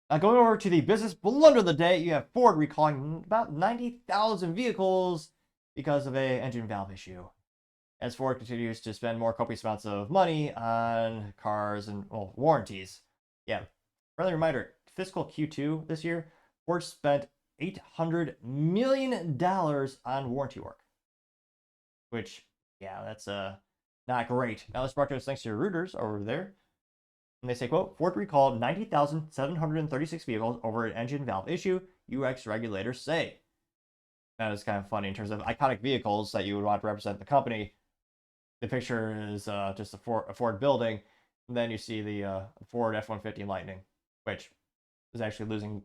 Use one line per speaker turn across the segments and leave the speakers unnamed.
Going over to the business blunder of the day, you have Ford recalling about 90,000 vehicles because of a engine valve issue. As Ford continues to spend more copious amounts of money on cars and warranties. Yeah, friendly reminder: fiscal Q2 this year, Ford spent $800 million on warranty work, which yeah, that's not great. Now let's broadcast thanks to your rooters over there. And they say, quote, Ford recalled 90,736 vehicles over an engine valve issue, UX regulators say. That is kind of funny in terms of iconic vehicles that you would want to represent the company. The picture is just a Ford building, and then you see the Ford F-150 Lightning, which is actually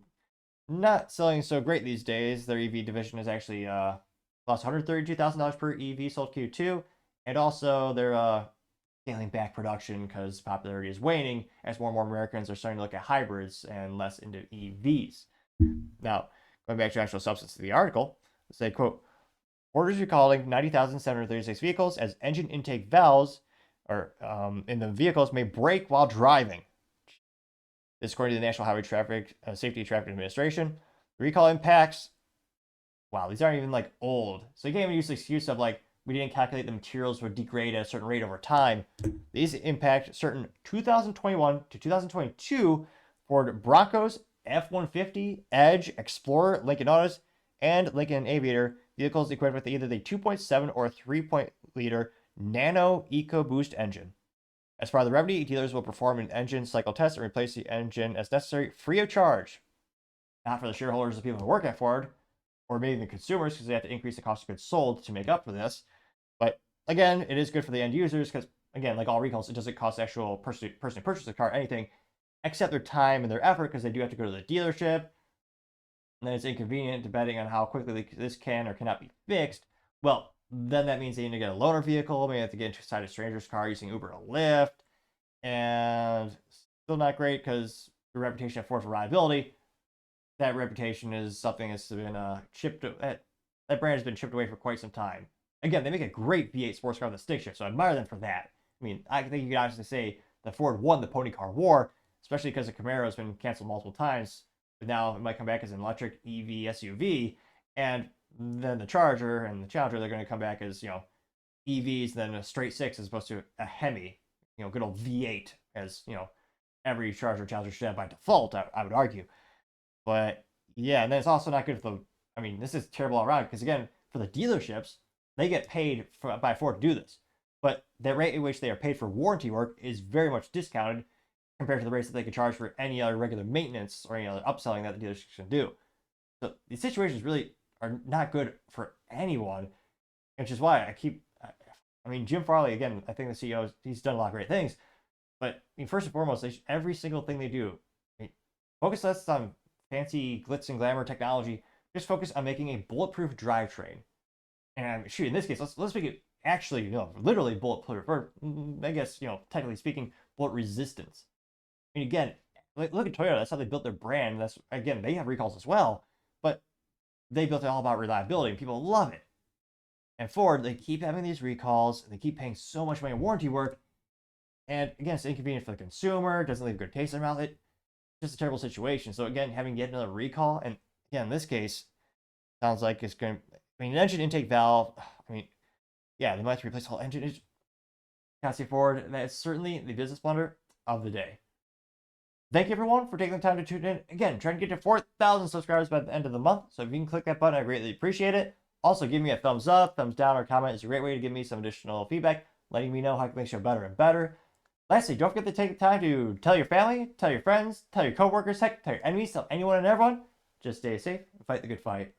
not selling so great these days. Their EV division is actually lost $132,000 per EV sold Q2, and also they're scaling back production because popularity is waning as more and more Americans are starting to look at hybrids and less into EVs. Now, going back to the actual substance of the article, say, quote, Ford is recalling 90,736 vehicles as engine intake valves or in the vehicles may break while driving. This according to the National Highway Traffic Safety Traffic Administration. The recall impacts, wow, these aren't even like old. So you can't even use the excuse of like, we didn't calculate the materials would degrade at a certain rate over time. These impact certain 2021 to 2022 Ford Broncos, F-150, Edge, Explorer, Lincoln Autos, and Lincoln Aviator vehicles equipped with either the 2.7 or 3-liter Nano EcoBoost engine. As part of the remedy, dealers will perform an engine cycle test and replace the engine as necessary, free of charge. Not for the shareholders of people who work at Ford, or maybe the consumers, because they have to increase the cost of goods sold to make up for this. But again, it is good for the end users because, again, like all recalls, it doesn't cost the actual person who purchased the car anything except their time and their effort because they do have to go to the dealership. And then it's inconvenient depending on how quickly this can or cannot be fixed. Well, then that means they need to get a loaner vehicle, maybe have to get inside a stranger's car using Uber or Lyft, and still not great because the reputation of Ford for reliability, that reputation is something that's been chipped, that brand has been chipped away for quite some time. Again, they make a great V8 sports car with a stick shift, so I admire them for that. I mean, I think you could honestly say that Ford won the pony car war, especially because the Camaro has been canceled multiple times, but now it might come back as an electric EV SUV, and then the Charger and the Challenger, they're going to come back as, EVs, then a straight six as opposed to a Hemi, good old V8, as, every Charger Challenger should have by default, I would argue. But yeah, and then it's also not good for this is terrible all around because, again, for the dealerships, they get paid by Ford to do this. But the rate at which they are paid for warranty work is very much discounted compared to the rates that they could charge for any other regular maintenance or any other upselling that the dealerships can do. So these situations really are not good for anyone, which is why Jim Farley, again, I think the CEO, he's done a lot of great things. But first and foremost, every single thing they do, focus less on fancy glitz and glamour technology. Just focus on making a bulletproof drivetrain. And shoot, in this case, let's make it actually, literally bulletproof, or I guess, technically speaking, bullet resistance. Again, look at Toyota. That's how they built their brand. That's, again, they have recalls as well, but they built it all about reliability, and people love it. And Ford, they keep having these recalls, and they keep paying so much money on warranty work. And again, it's inconvenient for the consumer. Doesn't leave a good taste in their mouth. It's just a terrible situation. So again, having yet another recall, and again, in this case, sounds like it's going to. An engine intake valve. Yeah, they might have to replace the whole engine. Can't see Ford. That's certainly the business blunder of the day. Thank you, everyone, for taking the time to tune in. Again, trying to get to 4,000 subscribers by the end of the month. So if you can click that button, I greatly appreciate it. Also, give me a thumbs up, thumbs down, or comment. It's a great way to give me some additional feedback, letting me know how I can make the show better and better. Lastly, don't forget to take the time to tell your family, tell your friends, tell your coworkers, heck, tell your enemies, tell anyone and everyone. Just stay safe and fight the good fight.